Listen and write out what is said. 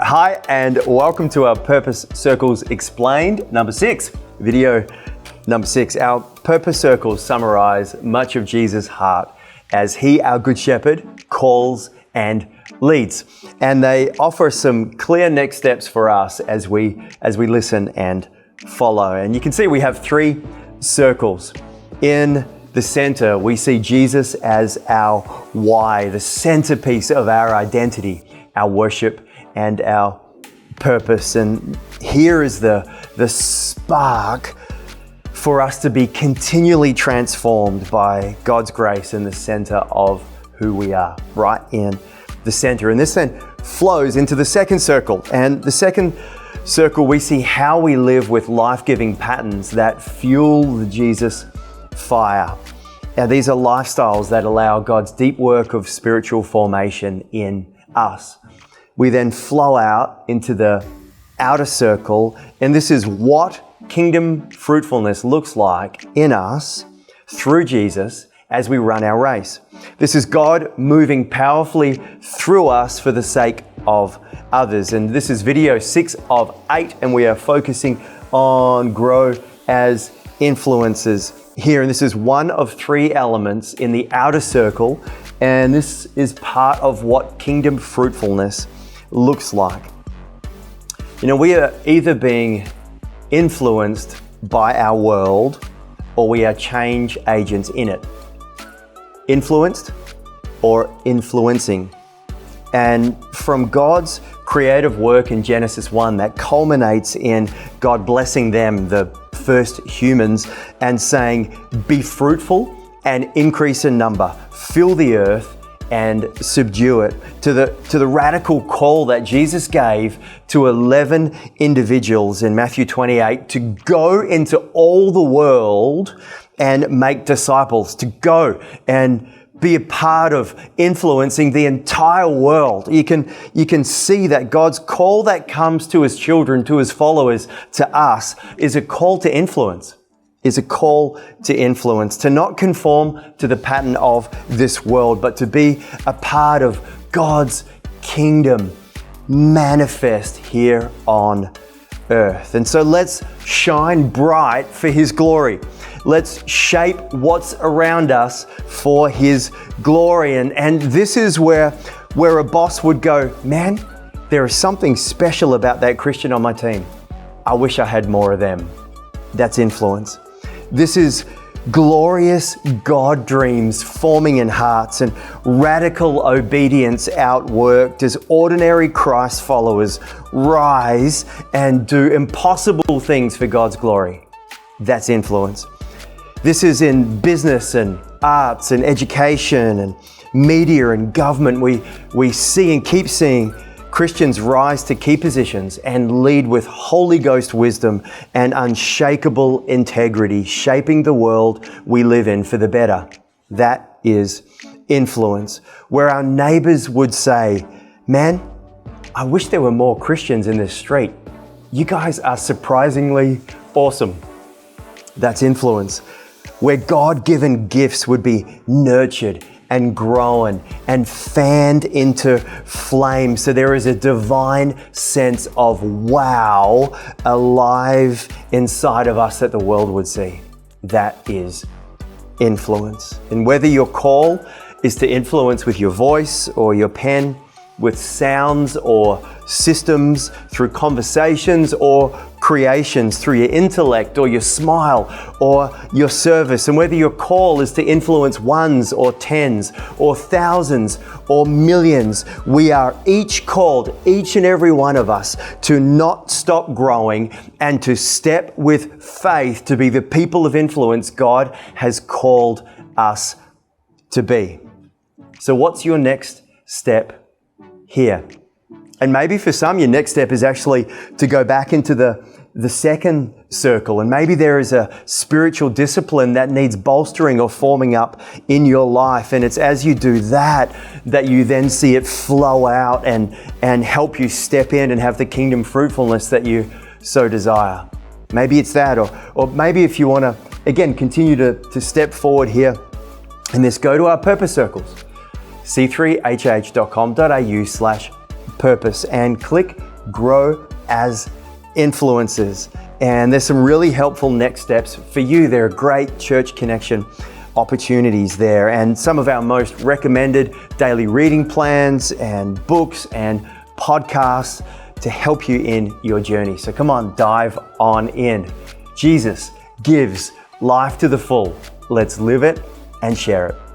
Hi, and welcome to our Purpose Circles Explained, number 6, video number 6. Our Purpose Circles summarize much of Jesus' heart as He, our Good Shepherd, calls and leads. And they offer some clear next steps for us as we listen and follow. And you can see we have 3 circles. In the center, we see Jesus as our why, the centerpiece of our identity, our worship, and our purpose. And here is the spark for us to be continually transformed by God's grace in the center of who we are, right in the center. And this then flows into the second circle. And the second circle, we see how we live with life-giving patterns that fuel the Jesus fire. Now, these are lifestyles that allow God's deep work of spiritual formation in us. We then flow out into the outer circle, and this is what kingdom fruitfulness looks like in us through Jesus as we run our race. This is God moving powerfully through us for the sake of others. And this is video 6 of 8, and we are focusing on grow as influencers here. And this is one of 3 elements in the outer circle, and this is part of what kingdom fruitfulness looks like. You know, we are either being influenced by our world or we are change agents in it. Influenced or influencing. And from God's creative work in Genesis 1 that culminates in God blessing them, the first humans, and saying, be fruitful and increase in number, fill the earth and subdue it, to the radical call that Jesus gave to 11 individuals in Matthew 28 to go into all the world and make disciples, to go and be a part of influencing the entire world. You can see that God's call that comes to His children, to His followers, to us, is a call to influence. Is a call to influence, to not conform to the pattern of this world, but to be a part of God's kingdom manifest here on earth. And so let's shine bright for His glory. Let's shape what's around us for His glory. And this is where a boss would go, man, there is something special about that Christian on my team. I wish I had more of them. That's influence. This is glorious God dreams forming in hearts and radical obedience outworked as ordinary Christ followers rise and do impossible things for God's glory. That's influence. This is in business and arts and education and media and government. We see and keep seeing Christians rise to key positions and lead with Holy Ghost wisdom and unshakable integrity, shaping the world we live in for the better. That is influence. Where our neighbors would say, man, I wish there were more Christians in this street. You guys are surprisingly awesome. That's influence. Where God-given gifts would be nurtured and grown and fanned into flame. So there is a divine sense of wow alive inside of us that the world would see. That is influence. And whether your call is to influence with your voice or your pen, with sounds or systems, through conversations or creations, through your intellect or your smile or your service, and whether your call is to influence ones or tens or thousands or millions, we are each called, each and every one of us, to not stop growing and to step with faith to be the people of influence God has called us to be. So what's your next step here? And maybe for some, your next step is actually to go back into the second circle. And maybe there is a spiritual discipline that needs bolstering or forming up in your life. And it's as you do that you then see it flow out and help you step in and have the kingdom fruitfulness that you so desire. Maybe it's that, or maybe if you want to, again, continue to step forward here in this, go to our purpose circles. c3hh.com.au/purpose and click grow as influencers. And there's some really helpful next steps for you. There are great church connection opportunities there, and some of our most recommended daily reading plans and books and podcasts to help you in your journey. So come on, dive on in. Jesus gives life to the full. Let's live it and share it.